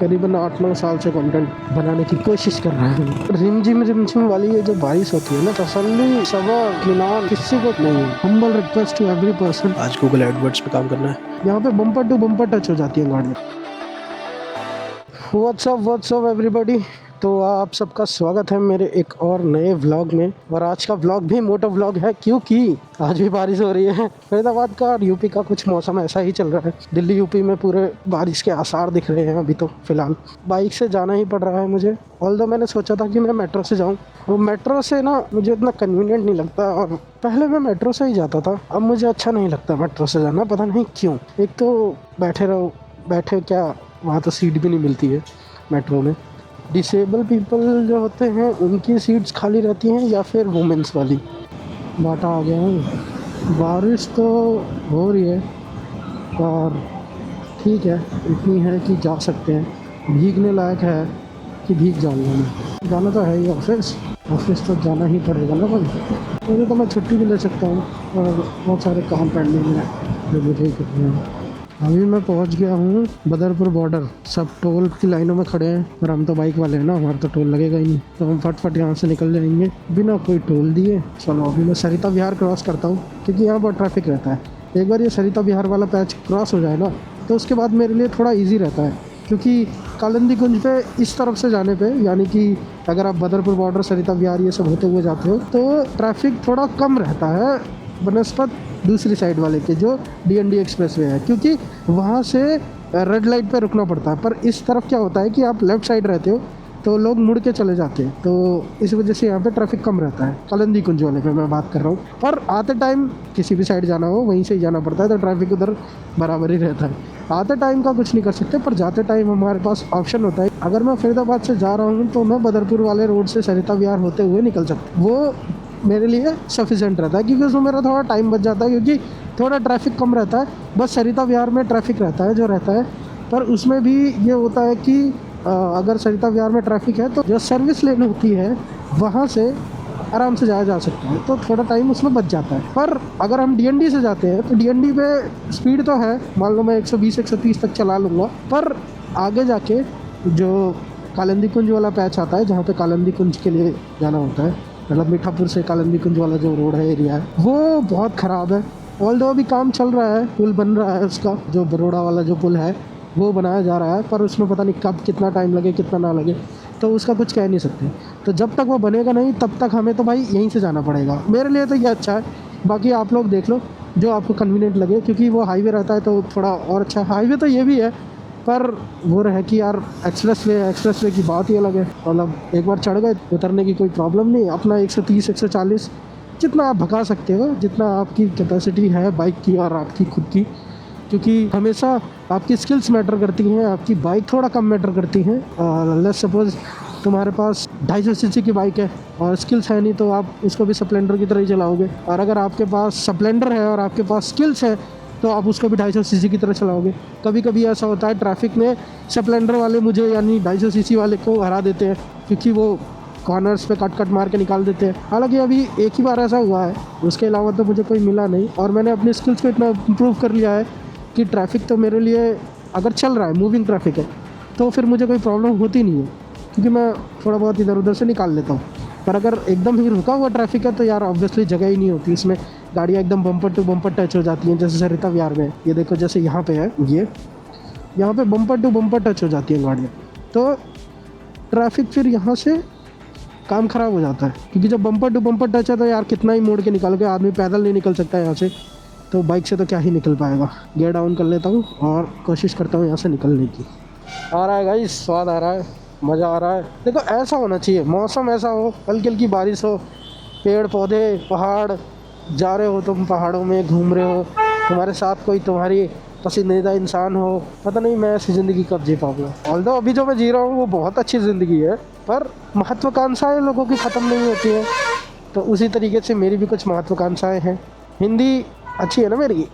करीबन 8-9 साल से कंटेंट बनाने की कोशिश कर रहा हूँ। रिमझिम वाली ये जो बारिश होती है ना, तसल्ली सबर इत्मीनान किसी को नहीं है। Humble request to every person. आज गूगल एडवर्ड्स पे काम करना है। यहाँ पे बम्पर टू बम्पर टच हो जाती है गाड़ियाँ। What's up everybody. तो आप सबका स्वागत है मेरे एक और नए व्लॉग में। और आज का व्लॉग भी मोटो व्लॉग है, क्योंकि आज भी बारिश हो रही है। फरीदाबाद का और यूपी का कुछ मौसम ऐसा ही चल रहा है। दिल्ली यूपी में पूरे बारिश के आसार दिख रहे हैं अभी तो फिलहाल। बाइक से जाना ही पड़ रहा है मुझे। ऑल्दो मैंने सोचा था कि मैं मेट्रो से जाऊँ, वो मेट्रो से ना मुझे इतना कन्वीनियंट नहीं लगता। और पहले मैं मेट्रो से ही जाता था, अब मुझे अच्छा नहीं लगता मेट्रो से जाना, पता नहीं क्यों। एक तो बैठे क्या, वहाँ तो सीट भी नहीं मिलती है मेट्रो में। डिसेबल पीपल जो होते हैं उनकी सीट्स खाली रहती हैं, या फिर वुमेंस वाली। बाटा आ गया हूँ। बारिश तो हो रही है और ठीक है, इतनी है कि जा सकते हैं। भीगने लायक है कि भीग जाऊँगा मैं। जाना तो है ही ऑफिस तो जाना ही पड़ेगा ना भाई। मुझे तो मैं छुट्टी भी ले सकता हूँ, और बहुत सारे काम पेंडिंग हैं जो मुझे ही करने हैं। अभी मैं पहुंच गया हूँ बदरपुर बॉर्डर। सब टोल की लाइनों में खड़े हैं, पर हम तो बाइक वाले हैं ना, हमारा तो टोल लगेगा ही नहीं, तो हम फटफट यहाँ से निकल जाएंगे बिना कोई टोल दिए। चलो अभी मैं सरिता विहार क्रॉस करता हूँ, क्योंकि यहाँ बहुत ट्रैफिक रहता है। एक बार ये सरिता विहार वाला पैच क्रॉस हो जाए ना, तो उसके बाद मेरे लिए थोड़ा ईजी रहता है। क्योंकि कालिंदी कुंज पे इस तरफ से जाने पे, यानी कि अगर आप बदरपुर बॉर्डर सरिता विहार ये सब होते हुए जाते हो, तो ट्रैफिक थोड़ा कम रहता है बनस्पत दूसरी साइड वाले के, जो DND एक्सप्रेस वे है। क्योंकि वहाँ से रेड लाइट पे रुकना पड़ता है, पर इस तरफ क्या होता है कि आप लेफ़्ट साइड रहते हो तो लोग मुड़ के चले जाते हैं, तो इस वजह से यहाँ पे ट्रैफिक कम रहता है। कालिंदी कुंज वाले पे मैं बात कर रहा हूँ। और आते टाइम किसी भी साइड जाना हो वहीं से ही जाना पड़ता है, तो ट्रैफिक उधर बराबर ही रहता है। आते टाइम का कुछ नहीं कर सकते, पर जाते टाइम हमारे पास ऑप्शन होता है। अगर मैं फरीदाबाद से जा रहा हूँ तो मैं बदरपुर वाले रोड से सरिता विहार होते हुए निकल सकता हूँ। वो मेरे लिए सफिशेंट रहता है, क्योंकि उसमें मेरा थोड़ा टाइम बच जाता है, क्योंकि थोड़ा ट्रैफिक कम रहता है। बस सरिता विहार में ट्रैफिक रहता है जो रहता है, पर उसमें भी ये होता है कि अगर सरिता विहार में ट्रैफिक है तो जो सर्विस लेन होती है वहाँ से आराम से जाया जा सकता है, तो थोड़ा टाइम उसमें बच जाता है। पर अगर हम DND से जाते हैं तो DND पे स्पीड तो है, मान लो मैं 120-130 तक चला लूँगा, पर आगे जाके जो कालिंदी कुंज वाला पैच आता है, जहाँ पे कालिंदी कुंज के लिए जाना होता है, मतलब मीठापुर से कालिंदी कुंज वाला जो रोड है, एरिया है, वो बहुत ख़राब है। ऑल्दो अभी काम चल रहा है, पुल बन रहा है उसका, जो बरोड़ा वाला जो पुल है वो बनाया जा रहा है, पर उसमें पता नहीं कब कितना टाइम लगे कितना ना लगे, तो उसका कुछ कह नहीं सकते। तो जब तक वो बनेगा नहीं तब तक हमें तो भाई यहीं से जाना पड़ेगा। मेरे लिए तो ये अच्छा है, बाकी आप लोग देख लो जो आपको कन्वीनियंट लगे, क्योंकि वो हाईवे रहता है तो थोड़ा और अच्छा है। हाईवे तो ये भी है, पर वो रहे कि यार एक्सप्रेस वे की बात ही अलग है। मतलब एक बार चढ़ गए, उतरने की कोई प्रॉब्लम नहीं। अपना 130-140 जितना आप भगा सकते हो, जितना आपकी कैपेसिटी है बाइक की और आपकी खुद की, क्योंकि हमेशा आपकी स्किल्स मैटर करती हैं, आपकी बाइक थोड़ा कम मैटर करती हैं। और लेट्स सपोज तुम्हारे पास 250 cc की बाइक है और स्किल्स है नहीं, तो आप उसको भी स्प्लेंडर की तरह ही चलाओगे। और अगर आपके पास स्प्लेंडर है और आपके पास स्किल्स है तो आप उसको भी 250 cc की तरह चलाओगे। कभी कभी ऐसा होता है ट्रैफिक में स्प्लेंडर वाले मुझे यानी 250 cc वाले को हरा देते हैं, क्योंकि वो कॉर्नर्स पे कट मार के निकाल देते हैं। हालांकि अभी एक ही बार ऐसा हुआ है, उसके अलावा तो मुझे कोई मिला नहीं। और मैंने अपनी स्किल्स को इतना इम्प्रूव कर लिया है कि ट्रैफिक तो मेरे लिए अगर चल रहा है, मूविंग ट्रैफिक है, तो फिर मुझे कोई प्रॉब्लम होती नहीं है, क्योंकि मैं थोड़ा बहुत इधर उधर से निकाल लेता हूँ। पर अगर एकदम ही रुका हुआ ट्रैफिक है तो यार ऑब्वियसली जगह ही नहीं होती, इसमें गाड़ियाँ एकदम बम्पर टू बम्पर टच हो जाती हैं। जैसे सरिता विहार में ये देखो, जैसे यहाँ पे है, ये यहाँ पे बम्पर टू बम्पर टच हो जाती हैं गाड़ियाँ, तो ट्रैफिक फिर यहाँ से काम ख़राब हो जाता है। क्योंकि जब बम्पर टू बम्पर टच है तो यार कितना ही मोड़ के निकल के, आदमी पैदल नहीं निकल सकता यहाँ से, तो बाइक से तो क्या ही निकल पाएगा। गियर डाउन कर लेता हूँ और कोशिश करता हूँ यहाँ से निकलने की। आ रहा है गाइस, स्वाद आ रहा है, मज़ा आ रहा है। देखो ऐसा होना चाहिए, मौसम ऐसा हो, हल्की हल्की बारिश हो, पेड़ पौधे पहाड़, जा रहे हो तुम पहाड़ों में, घूम रहे हो, तुम्हारे साथ कोई तुम्हारी पसंदीदा इंसान हो। पता नहीं मैं ऐसी ज़िंदगी कब जी पाऊँगा। ऑल्दो अभी जो मैं जी रहा हूँ वो बहुत अच्छी ज़िंदगी है, पर महत्वाकांक्षाएँ लोगों की ख़त्म नहीं होती हैं, तो उसी तरीके से मेरी भी कुछ महत्वाकांक्षाएँ हैं। हिंदी अच्छी है ना मेरी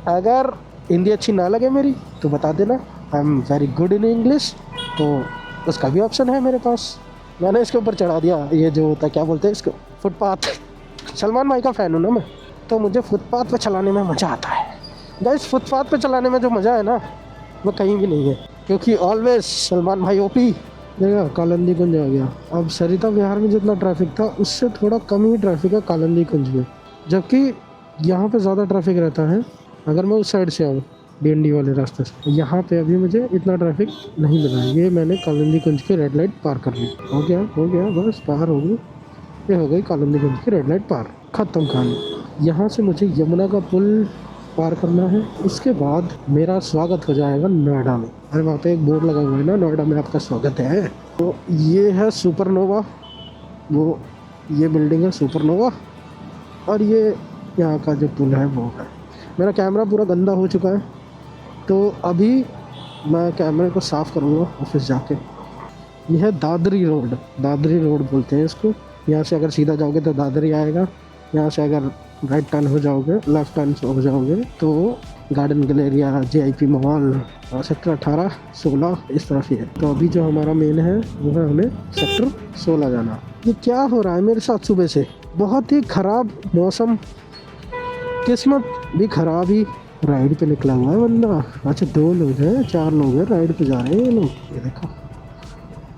अगर हिंदी अच्छी ना लगे मेरी तो बता देना, I am very good in English, तो उसका भी ऑप्शन है मेरे पास। मैंने इसके ऊपर चढ़ा दिया, ये जो होता है क्या बोलते हैं इसको, फुटपाथ। सलमान भाई का फ़ैन हूँ ना मैं, तो मुझे फुटपाथ पे चलाने में मज़ा आता है। गाइस फुटपाथ पे चलाने में जो मज़ा है ना, वो कहीं भी नहीं है। क्योंकि ऑलवेज सलमान भाई ओपी। देखा कालिंदी कुंज आ गया। अब सरिता विहार में जितना ट्रैफिक था उससे थोड़ा कम ही ट्रैफिक है कालिंदी कुंज में, जबकि यहाँ पे ज़्यादा ट्रैफिक रहता है अगर मैं उस साइड से आऊँ डीएनडी वाले रास्ते से। यहाँ पे अभी मुझे इतना ट्रैफिक नहीं मिला है। ये मैंने कालिंदी कुंज की रेड लाइट पार कर ली। हो गया बस पार हो गई। ये हो गई कालिंदी कुंज की रेड लाइट पार, ख़त्म कहानी। यहाँ से मुझे यमुना का पुल पार करना है। इसके बाद मेरा स्वागत हो जाएगा नोएडा में। अरे वहाँ पे एक बोर्ड लगा हुआ है ना, नोएडा में आपका स्वागत है। तो ये है सुपरनोवा, वो ये बिल्डिंग है सुपरनोवा, और ये यहाँ का जो पुल है वो है। मेरा कैमरा पूरा गंदा हो चुका है, तो अभी मैं कैमरे को साफ़ करूँगा ऑफिस जाके। यह है दादरी रोड बोलते हैं इसको। यहाँ से अगर सीधा जाओगे तो दादरी आएगा, यहाँ से अगर राइट टर्न हो जाओगे, लेफ्ट टर्न हो जाओगे तो गार्डन गैलेरिया, JIP मॉल और सेक्टर 18, 16 इस तरफ ही है। तो अभी जो हमारा मेन है वो है हमें सेक्टर 16 जाना। ये क्या हो रहा है मेरे साथ सुबह से? बहुत ही ख़राब मौसम, किस्मत भी ख़राब ही। राइड पे निकला हुआ है बंदा। अच्छा 2 लोग हैं, 4 लोग हैं, राइड पे जा रहे हैं ये लोग। ये देखो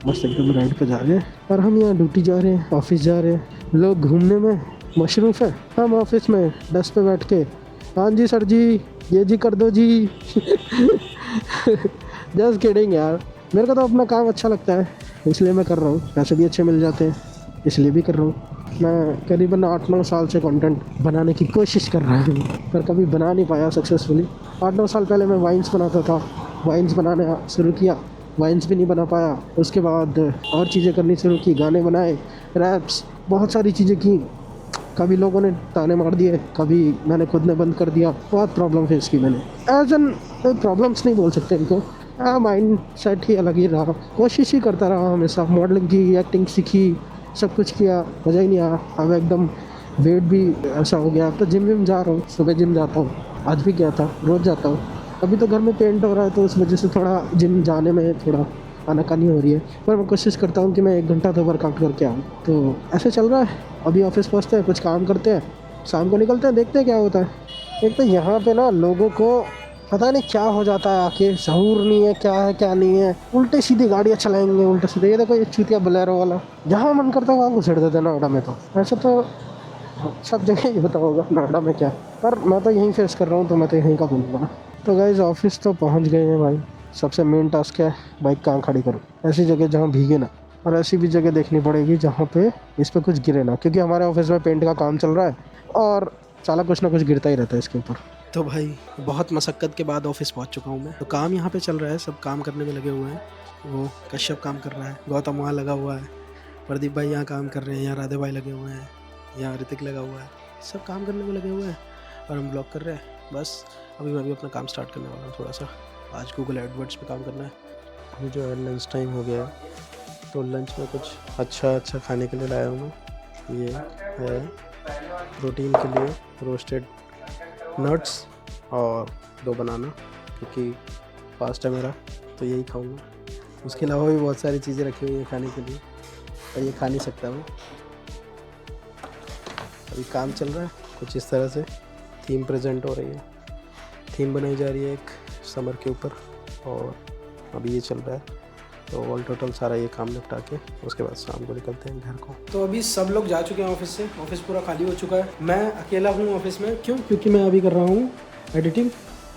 मस्त एकदम राइड पे जा रहे हैं, और हम यहाँ ड्यूटी जा रहे हैं, ऑफिस जा रहे हैं। लोग घूमने में मशरूफ़ है, हम ऑफिस में डेस्क पे बैठ के हाँ जी सर जी ये जी कर दो जी। जस्ट किडिंग यार। मेरे को तो अपना काम अच्छा लगता है इसलिए मैं कर रहा हूँ, पैसे भी अच्छे मिल जाते हैं इसलिए भी कर रहा हूँ। मैं करीबन 8-9 साल से कंटेंट बनाने की कोशिश कर रहा हूँ, पर कभी बना नहीं पाया सक्सेसफुली। 8-9 साल पहले मैं वाइन्स बनाता था, वाइन्स बनाना शुरू किया, वाइन्स भी नहीं बना पाया। उसके बाद और चीज़ें करनी शुरू की, गाने बनाए, रैप्स, बहुत सारी चीज़ें की। कभी लोगों ने ताने मार दिए, कभी मैंने खुद ने बंद कर दिया। बहुत प्रॉब्लम फेस की मैंने। एज एन प्रॉब्लम्स नहीं बोल सकते इनको, माइंड सेट ही अलग ही रहा। कोशिश ही करता रहा हमेशा, मॉडलिंग की, एक्टिंग सीखी, सब कुछ किया, मज़ा ही नहीं आया। अब एकदम वेट भी ऐसा हो गया। तो जिम जा रहा हूँ, सुबह जिम जाता हूँ, आज भी गया था, रोज़ जाता हूँ। अभी तो घर में पेंट हो रहा है तो उस वजह से थोड़ा जिम जाने में थोड़ा आनाकानी हो रही है, पर मैं कोशिश करता हूँ कि मैं 1 घंटा तो वर्कआउट करके आऊँ। तो ऐसे चल रहा है। अभी ऑफिस पहुँचते हैं, कुछ काम करते हैं, शाम को निकलते हैं, देखते हैं क्या होता है। एक तो यहाँ पे ना लोगों को पता नहीं क्या हो जाता है, आके शऊर नहीं है क्या है क्या नहीं है, उल्टे सीधी गाड़ियाँ चलाएंगे, उल्टे सीधे। ये देखो ये चूतिया बोलेरो वाला, जहाँ मन करता है वहाँ घुसेड़ देते हैं नोएडा में। तो ऐसा तो सब जगह ही होता होगा, नोएडा में क्या, पर मैं तो यहीं फेस कर रहा हूँ तो मैं तो यहीं का बोलूँगा। तो गाइस ऑफिस तो पहुँच गए हैं भाई। सबसे मेन टास्क है बाइक कहाँ खड़ी करूँ, ऐसी जगह जहाँ भीगे ना, और ऐसी भी जगह देखनी पड़ेगी जहाँ पे इस पर कुछ गिरे ना, क्योंकि हमारे ऑफिस में पेंट का काम चल रहा है और साला कुछ ना कुछ गिरता ही रहता है इसके ऊपर। तो भाई बहुत मशक्क़त के बाद ऑफिस पहुँच चुका हूँ मैं। तो काम यहाँ पे चल रहा है, सब काम करने में लगे हुए हैं। वो कश्यप काम कर रहा है, गौतम वहाँ लगा हुआ है, प्रदीप भाई यहाँ काम कर रहे हैं, यहाँ राधे भाई लगे हुए हैं, यहाँ ऋतिक लगा हुआ है, सब काम करने में लगे हुए हैं और हम ब्लॉग कर रहे हैं। बस अभी मैं भी अपना काम स्टार्ट करने वाला हूँ। थोड़ा सा आज गूगल एडवर्ड्स पे काम करना है। अभी जो है लंच टाइम हो गया है, तो लंच में कुछ अच्छा खाने के लिए लाया हूँ मैं। ये है प्रोटीन के लिए रोस्टेड नट्स और 2 बनाना, क्योंकि फास्ट है मेरा तो यही खाऊंगा। उसके अलावा भी बहुत सारी चीज़ें रखी हुई हैं खाने के लिए, और ये खा नहीं सकता मैं। अभी काम चल रहा है कुछ इस तरह से, थीम प्रेजेंट हो रही है, थीम बनाई जा रही है एक समर के ऊपर, और अभी ये चल रहा है। तो ऑल टोटल सारा ये काम निपटा के उसके बाद शाम को निकलते हैं घर को। तो अभी सब लोग जा चुके हैं ऑफिस से, ऑफिस पूरा खाली हो चुका है। मैं अकेला हूँ ऑफिस में। क्यों? क्योंकि मैं अभी कर रहा हूँ एडिटिंग,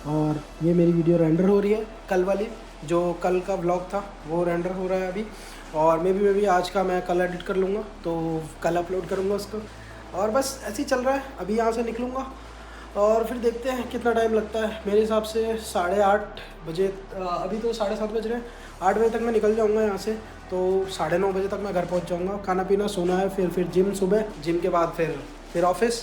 और ये मेरी वीडियो रेंडर हो रही है। कल वाली जो कल का व्लॉग था वो रेंडर हो रहा है अभी, और मैं भी आज का मैं कल एडिट कर लूँगा, तो कल अपलोड करूँगा उसको। और बस ऐसे ही चल रहा है। अभी यहाँ से निकलूँगा और फिर देखते हैं कितना टाइम लगता है। मेरे हिसाब से 8:30 बजे, अभी तो 7:30 बज रहे हैं, 8 बजे तक मैं निकल जाऊंगा यहाँ से, तो 9:30 बजे तक मैं घर पहुँच जाऊंगा। खाना पीना, सोना है, फिर जिम सुबह, जिम के बाद फिर ऑफिस,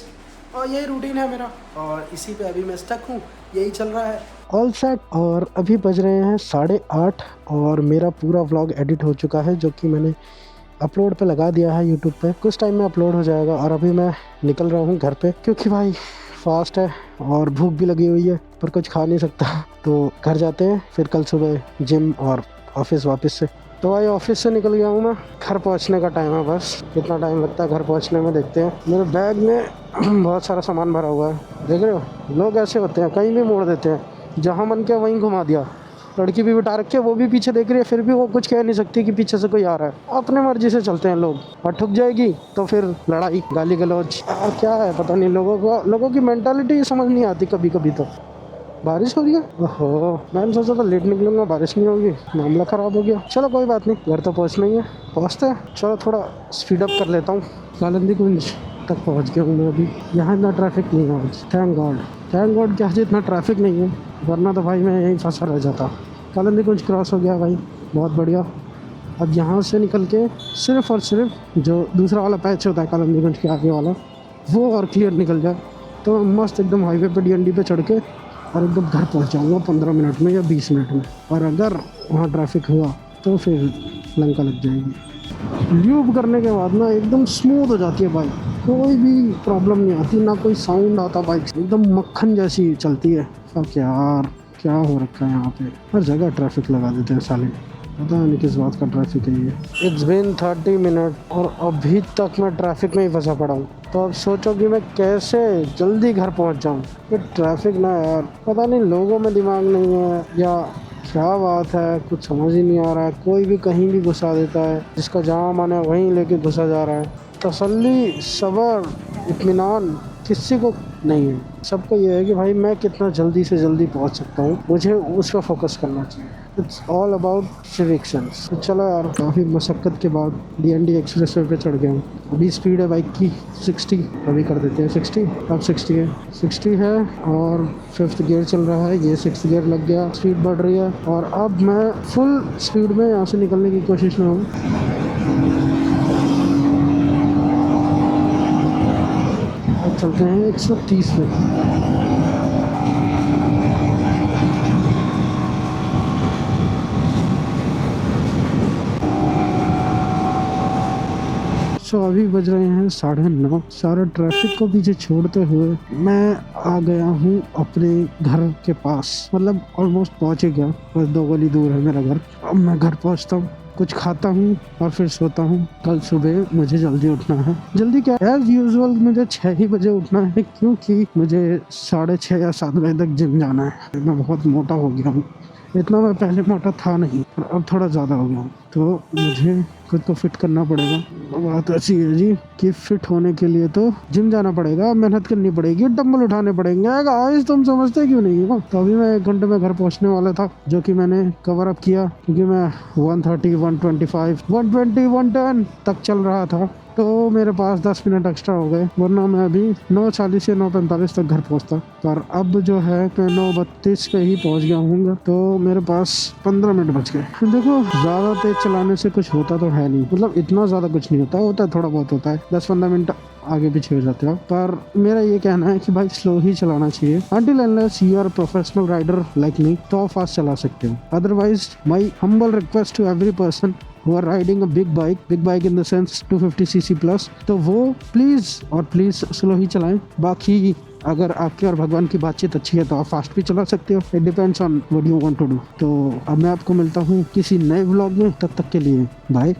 और यही रूटीन है मेरा, और इसी पे अभी मैं स्टक हूँ, यही चल रहा है। All set. और अभी बज रहे हैं 8:30 और मेरा पूरा व्लॉग एडिट हो चुका है, जो कि मैंने अपलोड पे लगा दिया है यूट्यूब पे। कुछ टाइम में अपलोड हो जाएगा। और अभी मैं निकल रहा हूँ घर पे, क्योंकि भाई फास्ट है और भूख भी लगी हुई है, पर कुछ खा नहीं सकता। तो घर जाते हैं, फिर कल सुबह जिम और ऑफिस वापस से। तो भाई ऑफिस से निकल गया हूँ मैं, घर पहुँचने का टाइम है बस। कितना टाइम लगता है घर पहुँचने में देखते हैं। मेरे बैग में बहुत सारा सामान भरा हुआ है, देख रहे हो। लोग ऐसे होते हैं, कहीं भी मोड़ देते हैं, जहाँ मन किया वहीं घुमा दिया। लड़की भी बिठा रखी है, वो भी पीछे देख रही है, फिर भी वो कुछ कह नहीं सकती कि पीछे से कोई आ रहा है। अपने मर्जी से चलते हैं लोग, और ठुक जाएगी तो फिर लड़ाई, गाली गलौज, क्या है पता नहीं। लोगों की मेंटालिटी समझ नहीं आती कभी कभी। तो बारिश हो रही है, ओहो, मैंने सोचा था लेट निकलूंगा, बारिश नहीं होगी, मामला ख़राब हो गया। चलो कोई बात नहीं, घर तो पहुँचना ही है, पहुँचते हैं। चलो थोड़ा स्पीड अप कर लेता हूँ। कालिंदी कुंज तक पहुँच गया हूँ मैं अभी। यहाँ इतना ट्रैफिक नहीं है आज, थैंक गॉड कि आज इतना ट्रैफिक नहीं है, वरना तो भाई मैं यहीं फंसा रह जाता। कालिंदी कुंज क्रॉस हो गया भाई, बहुत बढ़िया। अब यहाँ से निकल के सिर्फ और सिर्फ जो दूसरा वाला पैच होता है कालिंदी कुंज के आगे वाला, वो और क्लियर निकल जाए तो मस्त एकदम हाईवे पे DND पे चढ़ के और एकदम घर पहुंच जाऊंगा 15 मिनट में या 20 मिनट में। और अगर वहाँ ट्रैफिक हुआ तो फिर लंका लग जाएगी। ल्यूब करने के बाद ना एकदम स्मूथ हो जाती है बाइक, कोई भी प्रॉब्लम नहीं आती, ना कोई साउंड आता, बाइक एकदम मक्खन जैसी चलती है। अब यार क्या हो रखा है यहाँ पे, हर जगह ट्रैफिक लगा देते हैं साले, पता नहीं किस बात का ट्रैफिक है ये। इट्स बिन 30 मिनट और अभी तक मैं ट्रैफिक में ही फंसा पड़ा हूँ। तो अब सोचो कि मैं कैसे जल्दी घर पहुँच जाऊँ। ये ट्रैफिक ना यार, पता नहीं लोगों में दिमाग नहीं है या क्या बात है, कुछ समझ ही नहीं आ रहा है। कोई भी कहीं भी घुसा देता है, जिसका जहाँ मन है वहीं लेके घुसा जा रहा है। तसल्ली, सब्र, इत्मीनान किसी को नहीं है। सबको ये है कि भाई मैं कितना जल्दी से जल्दी पहुंच सकता हूँ, मुझे उस पर फोकस करना चाहिए। It's all about civic sense. तो चलो यार, काफ़ी मशक्क़त के बाद DND एक्सप्रेस वे पे चढ़ गया हूँ। अभी स्पीड है बाइक की 60, अभी कर देते हैं 60। अब 60 है और 5th गियर चल रहा है, ये 6th गियर लग गया, स्पीड बढ़ रही है। और अब मैं फुल स्पीड में यहाँ से निकलने की कोशिश में हूँ। अब चलते हैं 130 में। अभी बज रहे हैं 9:30। सारे ट्रैफिक को पीछे छोड़ते हुए मैं आ गया हूँ अपने घर के पास, मतलब ऑलमोस्ट पहुँच ही गया, बस 2 गली दूर है मेरा घर। अब मैं घर पहुँचता हूँ, कुछ खाता हूँ और फिर सोता हूँ। कल सुबह मुझे जल्दी उठना है। जल्दी क्या, एज यूजुअल मुझे 6 ही बजे उठना है, क्योंकि मुझे 6:30 या 7 बजे तक जिम जाना है। मैं बहुत मोटा हो गया हूँ, इतना मैं पहले मोटा था नहीं, और अब थोड़ा ज़्यादा हो गया हूँ, तो मुझे खुद को फिट करना पड़ेगा। बात ऐसी है जी कि फिट होने के लिए तो जिम जाना पड़ेगा, मेहनत करनी पड़ेगी, डंबल उठाने पड़ेंगे। गाइस तुम समझते क्यों नहीं हो? तो अभी मैं 1 घंटे में घर पहुंचने वाला था, जो कि मैंने कवर अप किया, क्योंकि मैं 130, 125, 120, 110 तक चल रहा था, तो मेरे पास 10 मिनट एक्स्ट्रा हो गए, वरना मैं अभी 9:40 या 9:45 तक घर पहुंचता। पर अब जो है मैं 9:32 पे ही पहुंच गया हूँ, तो मेरे पास 15 मिनट बच गए। देखो, ज़्यादा तेज चलाने से कुछ होता तो है नहीं, मतलब इतना ज़्यादा कुछ नहीं होता है, थोड़ा बहुत होता है, 10-15 मिनट आगे पीछे हो जाते हो। पर मेरा ये कहना है कि भाई स्लो ही चलाना चाहिए। until unless you are a professional rider like me, तो आप फास्ट चला सकते हो। Otherwise my humble request to every person who are riding a big bike in the sense 250cc plus, तो वो प्लीज स्लो ही चलाएं। बाकी अगर आपके और भगवान की बातचीत अच्छी है तो आप फास्ट भी चला सकते हो। It depends on what you want to do. तो अब मैं आपको मिलता हूँ किसी नए व्लॉग में, तब तक के लिए बाय।